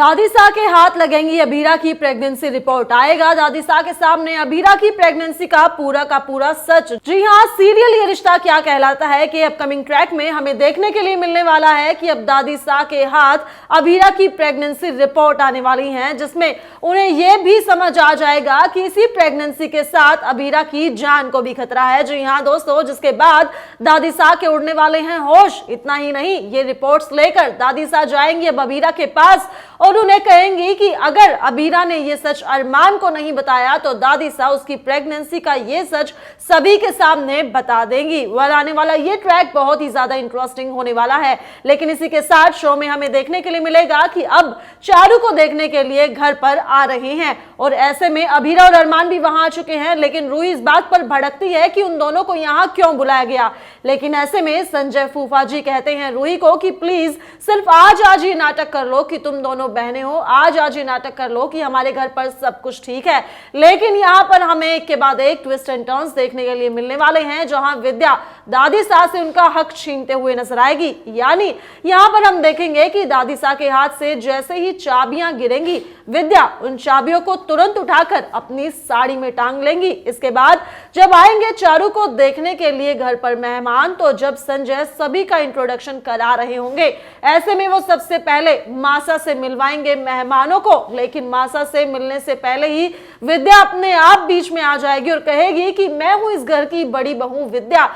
दादीसा के हाथ लगेंगी अबीरा की प्रेगनेंसी रिपोर्ट। आएगा दादीसा के सामने अबीरा की प्रेगनेंसी का पूरा सच। जी हाँ, सीरियल ये रिश्ता क्या कहलाता है कि अपकमिंग ट्रैक में हमें देखने के लिए मिलने वाला है कि अब दादीसा के हाथ अबीरा की प्रेगनेंसी रिपोर्ट आने वाली है, जिसमें उन्हें यह भी समझ आ जाएगा कि इसी प्रेगनेंसी के साथ अबीरा की जान को भी खतरा है। जी हाँ दोस्तों, जिसके बाद दादीसा के उड़ने वाले हैं होश। इतना ही नहीं, ये रिपोर्ट्स लेकर दादीसा जाएंगी अब अबीरा के पास और उन्हें कहेंगी कि अगर अबीरा ने ये सच अरमान को नहीं बताया तो दादीसा उसकी प्रेगनेंसी का ये सच सभी के सामने बता देंगी। वह आने वाला ये ट्रैक बहुत ही ज्यादा इंटरेस्टिंग होने वाला है। लेकिन इसी के साथ शो में हमें देखने के लिए मिलेगा कि अब चारू को देखने के लिए घर पर आ रहे हैं और ऐसे में अबीरा और अरमान भी वहां आ चुके हैं। लेकिन रूही इस बात पर भड़कती है कि उन दोनों को यहां क्यों बुलाया गया। लेकिन ऐसे में संजय फूफा जी कहते हैं रूही को कि प्लीज सिर्फ आज ये नाटक कर लो कि तुम दोनों बहनें हो, आज ये नाटक कर लो कि हमारे घर पर सब कुछ ठीक है। लेकिन यहाँ पर हमें एक के बाद एक ट्विस्ट एंड टर्न्स देखने के लिए मिलने वाले हैं, जहां विद्या दादीसा से उनका हक छीनते हुए नजर आएगी। यानी यहाँ पर हम देखेंगे कि दादीसा के हाथ से जैसे ही चाबियां गिरेंगी, विद्या उन चाबियों को तुरंत उठाकर अपनी साड़ी में टांग लेंगी। इसके बाद जब आएंगे चारू को देखने के लिए घर पर मेहमान, तो जब संजय सभी का इंट्रोडक्शन करा रहे होंगे, ऐसे में वो सबसे पहले मासा से मिलवाएंगे मेहमानों को। लेकिन मासा से मिलने से पहले ही विद्या अपने आप बीच में आ जाएगी और कहेगी कि मैं हूं इस घर की बड़ी बहू विद्या।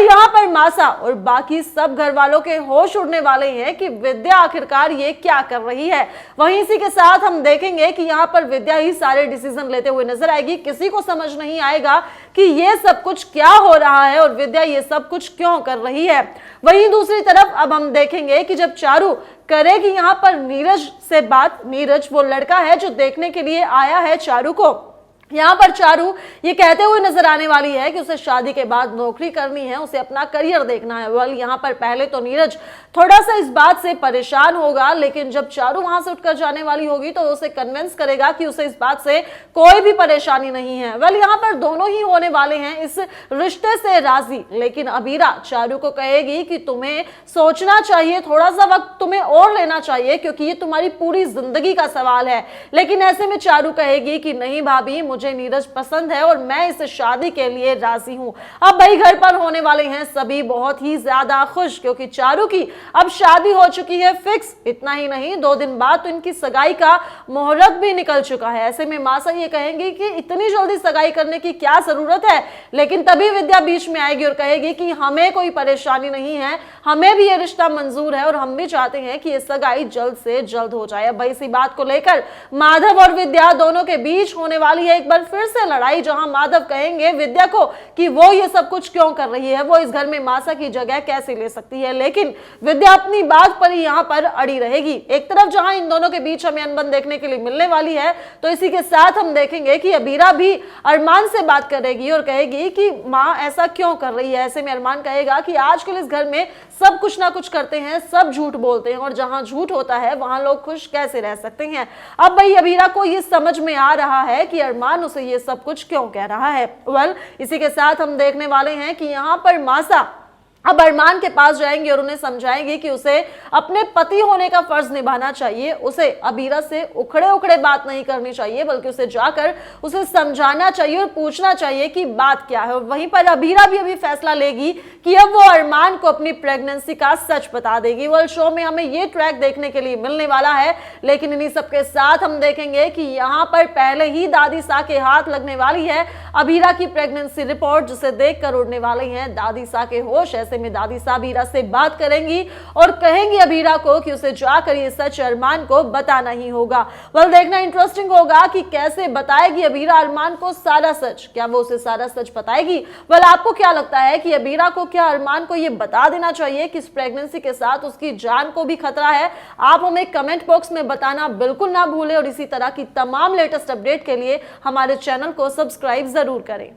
यहाँ पर मासा और बाकी सब घर वालों के होश उड़ने वाले हैं कि विद्या आखिरकार ये क्या कर रही है। वहीं इसी के साथ हम देखेंगे कि यहाँ पर विद्या ही सारे डिसीजन लेते हुए नजर आएगी। किसी को समझ नहीं आएगा कि ये सब कुछ क्या हो रहा है और विद्या ये सब कुछ क्यों कर रही है। वहीं दूसरी तरफ अब हम देखेंगे कि जब चारू करेगी यहाँ पर नीरज से बात, नीरज वो लड़का है जो देखने के लिए आया है चारू को, यहाँ पर चारू ये कहते हुए नजर आने वाली है कि उसे शादी के बाद नौकरी करनी है, उसे अपना करियर देखना है। वेल यहाँ पर पहले तो नीरज थोड़ा सा इस बात से परेशान होगा, लेकिन जब चारू वहां से उठकर जाने वाली होगी तो उसे कन्विंस करेगा कि उसे इस बात से कोई भी परेशानी नहीं है। वेल यहाँ पर दोनों ही होने वाले हैं इस रिश्ते से राजी। लेकिन अबीरा चारू को कहेगी कि तुम्हें सोचना चाहिए, थोड़ा सा वक्त तुम्हें और लेना चाहिए, क्योंकि ये तुम्हारी पूरी जिंदगी का सवाल है। लेकिन ऐसे में चारू कहेगी कि नहीं भाभी, मुझे नीरज पसंद है और मैं इस शादी के लिए राजी हूं। अब भाई घर पर होने वाले हैं सभी बहुत ही ज्यादा खुश, क्योंकि चारू की अब शादी हो चुकी है फिक्स। इतना ही नहीं, 2 दिन बाद तो इनकी सगाई का मुहूर्त भी निकल चुका है। ऐसे में मासा ये कहेंगी कि इतनी जल्दी सगाई करने की क्या जरूरत है। लेकिन तभी विद्या बीच में आएगी और कहेगी कि हमें कोई परेशानी नहीं है, हमें भी ये रिश्ता मंजूर है और हम भी चाहते हैं कि ये सगाई जल्द से जल्द हो जाए। भाई इसी बात को लेकर माधव और विद्या दोनों के बीच होने वाली है एक बार फिर से लड़ाई, जहां माधव कहेंगे विद्या को कि वो ये सब कुछ क्यों कर रही है, वो इस घर में मासा की जगह कैसे ले सकती है। लेकिन विद्या अपनी बात पर ही यहां पर अड़ी रहेगी। एक तरफ जहां इन दोनों के बीच हमें अनबन देखने के लिए मिलने वाली है, तो इसी के साथ हम देखेंगे कि अबीरा भी अरमान से बात करेगी और कहेगी कि माँ ऐसा क्यों कर रही है। ऐसे में अरमान कहेगा कि आजकल इस घर में सब कुछ ना कुछ करते हैं, सब झूठ बोलते हैं और जहां झूठ होता है वहां लोग खुश कैसे रह सकते हैं। अब भाई अबीरा को ये समझ में आ रहा है कि अरमान उसे ये सब कुछ क्यों कह रहा है। वेल इसी के साथ हम देखने वाले हैं कि यहाँ पर मासा अब अरमान के पास जाएंगे और उन्हें समझाएंगे कि उसे अपने पति होने का फर्ज निभाना चाहिए। उसे अबीरा से उखड़े बात नहीं करनी चाहिए, बल्कि उसे जाकर उसे समझाना चाहिए और पूछना चाहिए कि बात क्या है। वहीं पर अबीरा भी अभी फैसला लेगी कि अब वो अरमान को अपनी प्रेगनेंसी का सच बता देगी। वर्ल्ड शो में हमें ये ट्रैक देखने के लिए मिलने वाला है। लेकिन इन्हीं सबके साथ हम देखेंगे कि यहाँ पर पहले ही दादीसा के हाथ लगने वाली है अबीरा की प्रेगनेंसी रिपोर्ट, जिसे देखकर उड़ने वाले हैं दादीसा के होश। ऐसे में दादीसा अबीरा से बात करेंगी और कहेंगी अबीरा को कि उसे जाकर ये सच अरमान को बताना ही होगा। वेल देखना इंटरेस्टिंग होगा कि कैसे बताएगी अबीरा अरमान को सारा सच। क्या वो उसे सारा सच बताएगी? वेल आपको क्या लगता है कि अबीरा को क्या अरमान को ये बता देना चाहिए कि इस प्रेगनेंसी के साथ उसकी जान को भी खतरा है? आप हमें कमेंट बॉक्स में बताना बिल्कुल ना भूलें और इसी तरह की तमाम लेटेस्ट अपडेट के लिए हमारे चैनल को सब्सक्राइब जरूर करें।